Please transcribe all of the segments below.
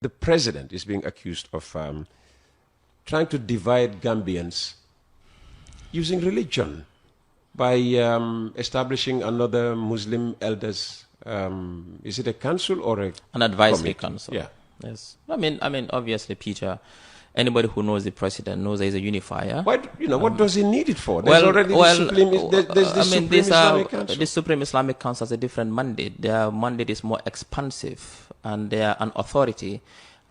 The president is being accused of trying to divide Gambians using religion by establishing another Muslim elders. Is it a council or an advisory committee? council? Yeah. Yes. I mean, obviously, Peter. Anybody who knows the president knows he's a unifier. Why, what does he need it for? There's already the Supreme Islamic Council. The Supreme Islamic Council has a different mandate. Their mandate is more expansive, and they are an authority,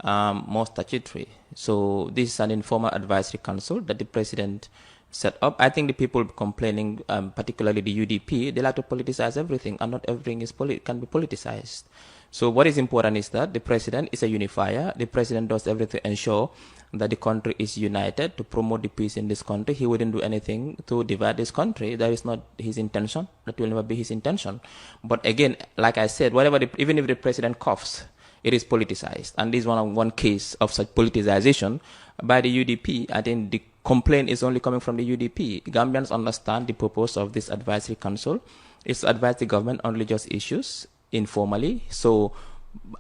more statutory. So this is an informal advisory council that the president set up. I think the people complaining, particularly the UDP, they like to politicize everything, and not everything can be politicized. So what is important is that the president is a unifier. The president does everything to ensure that the country is united, to promote the peace in this country. He wouldn't do anything to divide this country. That is not his intention. That will never be his intention. But again, like I said, even if the president coughs, it is politicized. And this is one case of such politicization by the UDP. I think the complaint is only coming from the UDP. Gambians understand the purpose of this advisory council is to advise the government on religious issues informally. So,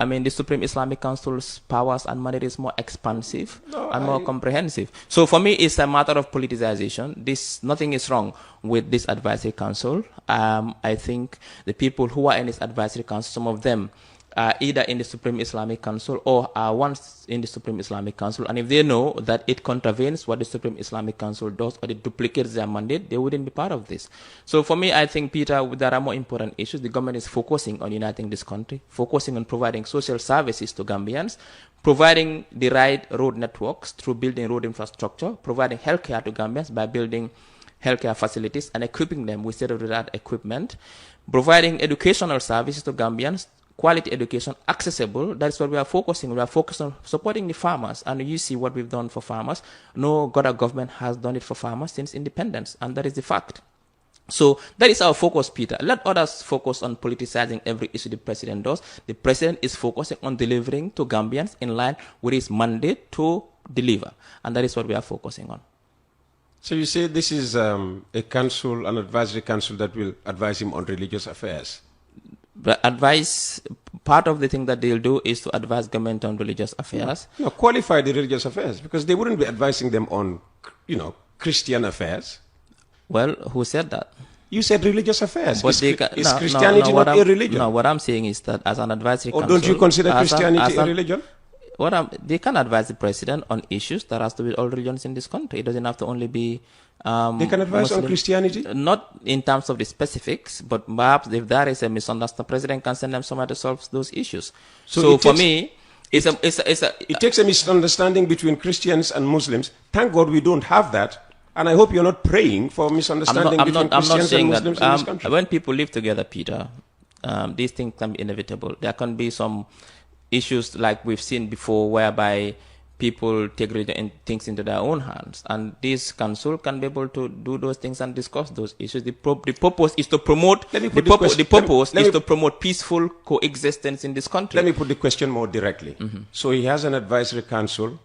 I mean, the Supreme Islamic Council's powers and mandate is more expansive and more comprehensive. So for me, it's a matter of politicization. Nothing is wrong with this advisory council. I think the people who are in this advisory council, some of them are either in the Supreme Islamic Council or are once in the Supreme Islamic Council, and if they know that it contravenes what the Supreme Islamic Council does or it duplicates their mandate, they wouldn't be part of this. So for me, I think, Peter, there are more important issues. The government is focusing on uniting this country, focusing on providing social services to Gambians, providing the right road networks through building road infrastructure, providing healthcare to Gambians by building healthcare facilities and equipping them with state-of-the-art equipment, providing educational services to Gambians, quality education, accessible. That's what we are focusing. We are focused on supporting the farmers. And you see what we've done for farmers. No other government has done it for farmers since independence. And that is the fact. So that is our focus, Peter. Let others focus on politicizing every issue the president does. The president is focusing on delivering to Gambians in line with his mandate to deliver. And that is what we are focusing on. So you say this is a council, an advisory council that will advise him on religious affairs? Part of the thing that they'll do is to advise government on religious affairs. No, qualify the religious affairs, because they wouldn't be advising them on, Christian affairs. Well, who said that? You said religious affairs. But is Christianity not a religion? No, what I'm saying is that as an advisory council... Or don't you consider Christianity a religion? They can advise the president on issues that has to be all religions in this country. It doesn't have to only be... they can advise Muslim, on Christianity? Not in terms of the specifics, but perhaps if there is a misunderstanding, the president can send them somewhere to solve those issues. So for me, it takes a misunderstanding between Christians and Muslims. Thank God we don't have that. And I hope you're not praying for misunderstanding between Christians and Muslims in this country. When people live together, Peter, these things can be inevitable. There can be some issues like we've seen before whereby people take things into their own hands, and this council can be able to do those things and discuss those issues. The purpose is to promote to promote peaceful coexistence in this country. Let me put the question more directly. So he has an advisory council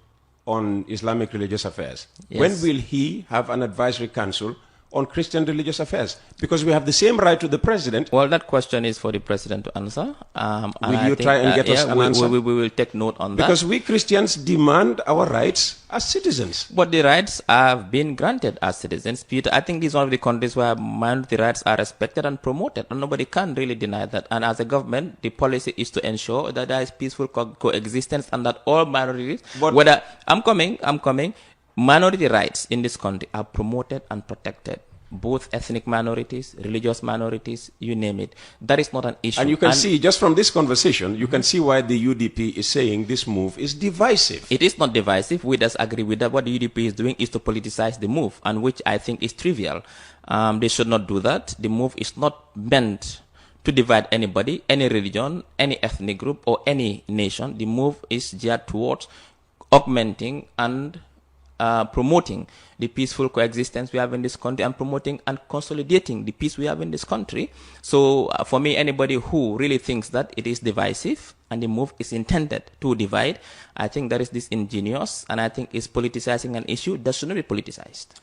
on Islamic religious affairs. Yes. When will he have an advisory council on Christian religious affairs? Because we have the same right to the president. Well, that question is for the president to answer. Will you try and get us an answer? We will take note on that. Because we Christians demand our rights as citizens. But the rights have been granted as citizens, Peter. I think this is one of the countries where minority rights are respected and promoted, and nobody can really deny that. And as a government, the policy is to ensure that there is peaceful coexistence and that all minorities, minority rights in this country are promoted and protected. Both ethnic minorities, religious minorities, you name it. That is not an issue. And you can see, just from this conversation, you can see why the UDP is saying this move is divisive. It is not divisive. We just agree with that. What the UDP is doing is to politicize the move, and which I think is trivial. They should not do that. The move is not meant to divide anybody, any religion, any ethnic group, or any nation. The move is geared towards augmenting and promoting the peaceful coexistence we have in this country and promoting and consolidating the peace we have in this country. So for me, anybody who really thinks that it is divisive and the move is intended to divide, I think that is disingenuous, and I think is politicizing an issue that should not be politicized.